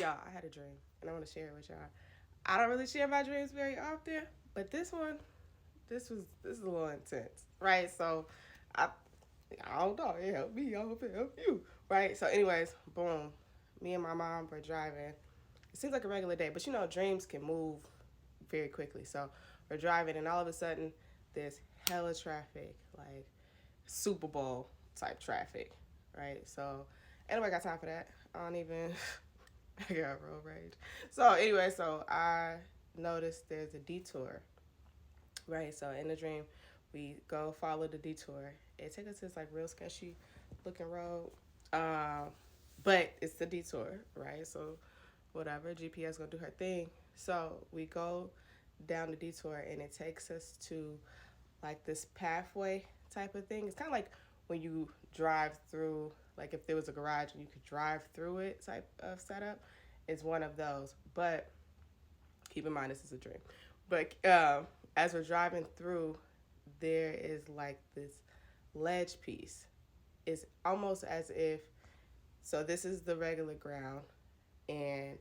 Y'all, I had a dream, and I want to share it with y'all. I don't really share my dreams very often, but this is a little intense, right? So, I I don't know. It helped me. I hope it helped you, right? So, anyways, boom. Me and my mom were driving. It seems like a regular day, but you know, dreams can move very quickly. So, we're driving, and all of a sudden, there's hella traffic, like Super Bowl type traffic, right? So, anybody got time for that? I don't even. I got road rage. So anyway, so I noticed there's a detour, right? So in the dream, we go follow the detour. It takes us to this like real sketchy looking road, um, but it's the detour, right? So whatever, GPS gonna do her thing. So we go down the detour, and it takes us to like this pathway type of thing. It's kind of like when you drive through, like if there was a garage and you could drive through it type of setup. It's one of those. But keep in mind, this is a dream. But as we're driving through, there is like this ledge piece. It's almost as if, so this is the regular ground, and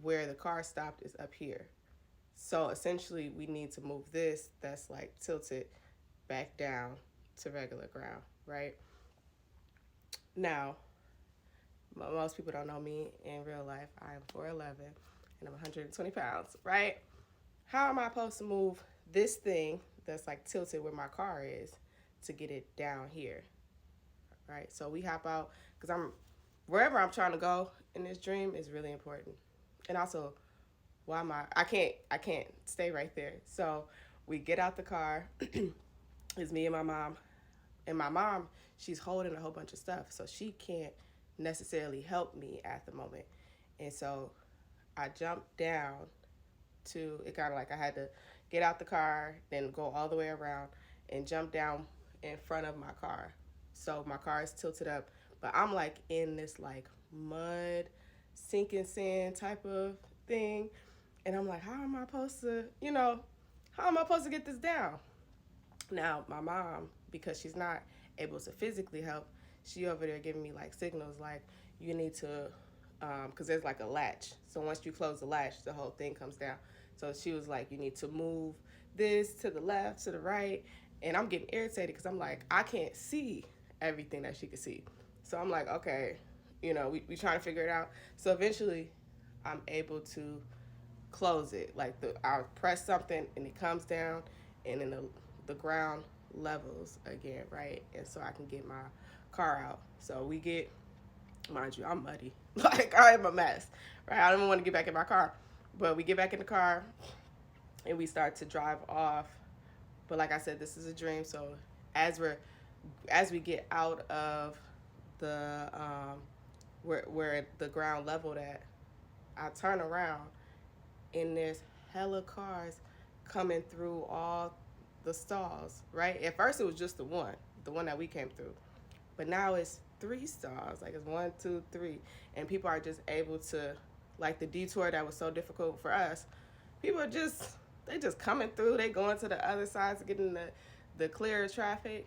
where the car stopped is up here. So essentially, we need to move this that's like tilted back down to regular ground, right? Now, most people don't know me in real life. I am 4'11" and I'm 120 pounds, right? How am I supposed to move this thing that's like tilted where my car is to get it down here, right? So we hop out because I'm wherever I'm trying to go in this dream is really important. And also, why am I can't stay right there. So we get out the car. It's me and my mom. And my mom, she's holding a whole bunch of stuff, so she can't necessarily help me at the moment. And so I jumped down to it, kind of like I had to get out the car, then go all the way around and jump down in front of my car. So my car is tilted up, but I'm like in this like mud, sinking sand type of thing. And I'm like, how am I supposed to, how am I supposed to get this down? Now, my mom, because she's not able to physically help, she over there giving me like signals like you need to, because there's like a latch. So once you close the latch, the whole thing comes down. So she was like, you need to move this to the left, to the right. And I'm getting irritated because I'm like, I can't see everything that she could see. So I'm like, okay, we trying to figure it out. So eventually I'm able to close it. Like I'll press something and it comes down, and then the ground levels again, right? And so I can get my car out. So we get, mind you, I'm muddy. Like I am a mess, right? I don't even want to get back in my car. But we get back in the car and we start to drive off. But like I said, this is a dream. So as we're as we get out of the where the ground leveled at, I turn around and there's hella cars coming through all the stalls, right? At first it was just the one that we came through. But now it's three stalls. Like it's one, two, three. And people are just able to, like the detour that was so difficult for us, people are they just coming through. They going to the other side to get in the clearer traffic.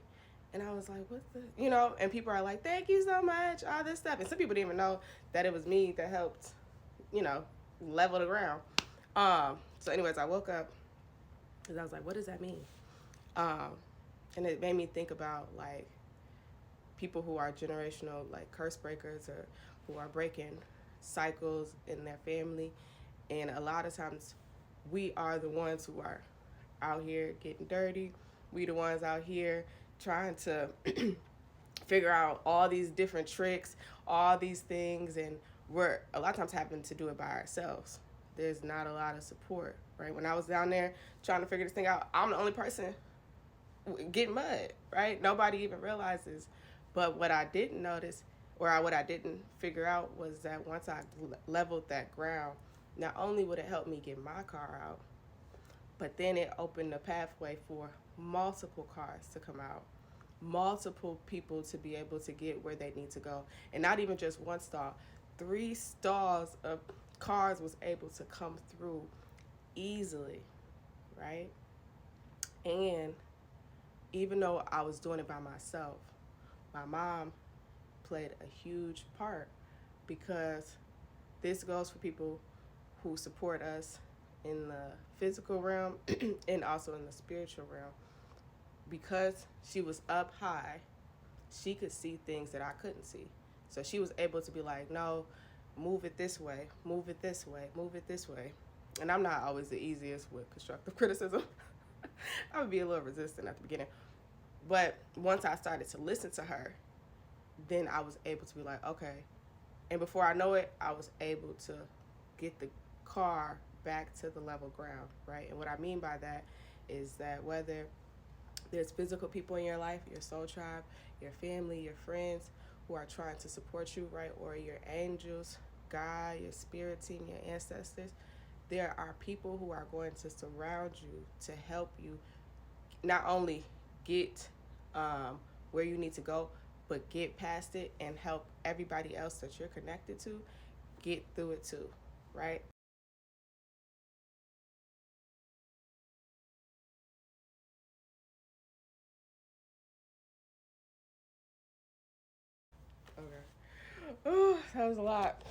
And I was like, what the, and people are like, thank you so much, all this stuff. And some people didn't even know that it was me that helped, you know, level the ground. So anyways, I woke up because I was like, what does that mean? Um, and it made me think about like people who are generational like curse breakers or who are breaking cycles in their family. And a lot of times we are the ones who are out here getting dirty. We the ones out here trying to figure out all these different tricks, all these things, and we're a lot of times having to do it by ourselves. There's not a lot of support, right? When I was down there trying to figure this thing out, I'm the only person getting mud, right? Nobody even realizes. But what I didn't notice, what I didn't figure out, was that once I leveled that ground, not only would it help me get my car out, but then it opened the pathway for multiple cars to come out, multiple people to be able to get where they need to go. And not even just one stall, three stalls of cars was able to come through easily, right? And even though I was doing it by myself, my mom played a huge part because This goes for people who support us in the physical realm and also in the spiritual realm. Because she was up high, she could see things that I couldn't see. So she was able to be like, no, move it this way, move it this way, move it this way. And I'm not always the easiest with constructive criticism. I would be a little resistant at the beginning. But once I started to listen to her, then I was able to be like, okay. And before I know it, I was able to get the car back to the level ground, right? And what I mean by that is that whether there's physical people in your life, your soul tribe, your family, your friends who are trying to support you, right? Or your angels, God, your spirit team, your ancestors. There are people who are going to surround you to help you not only get where you need to go, but get past it and help everybody else that you're connected to get through it too, right? Okay. Oh, that was a lot.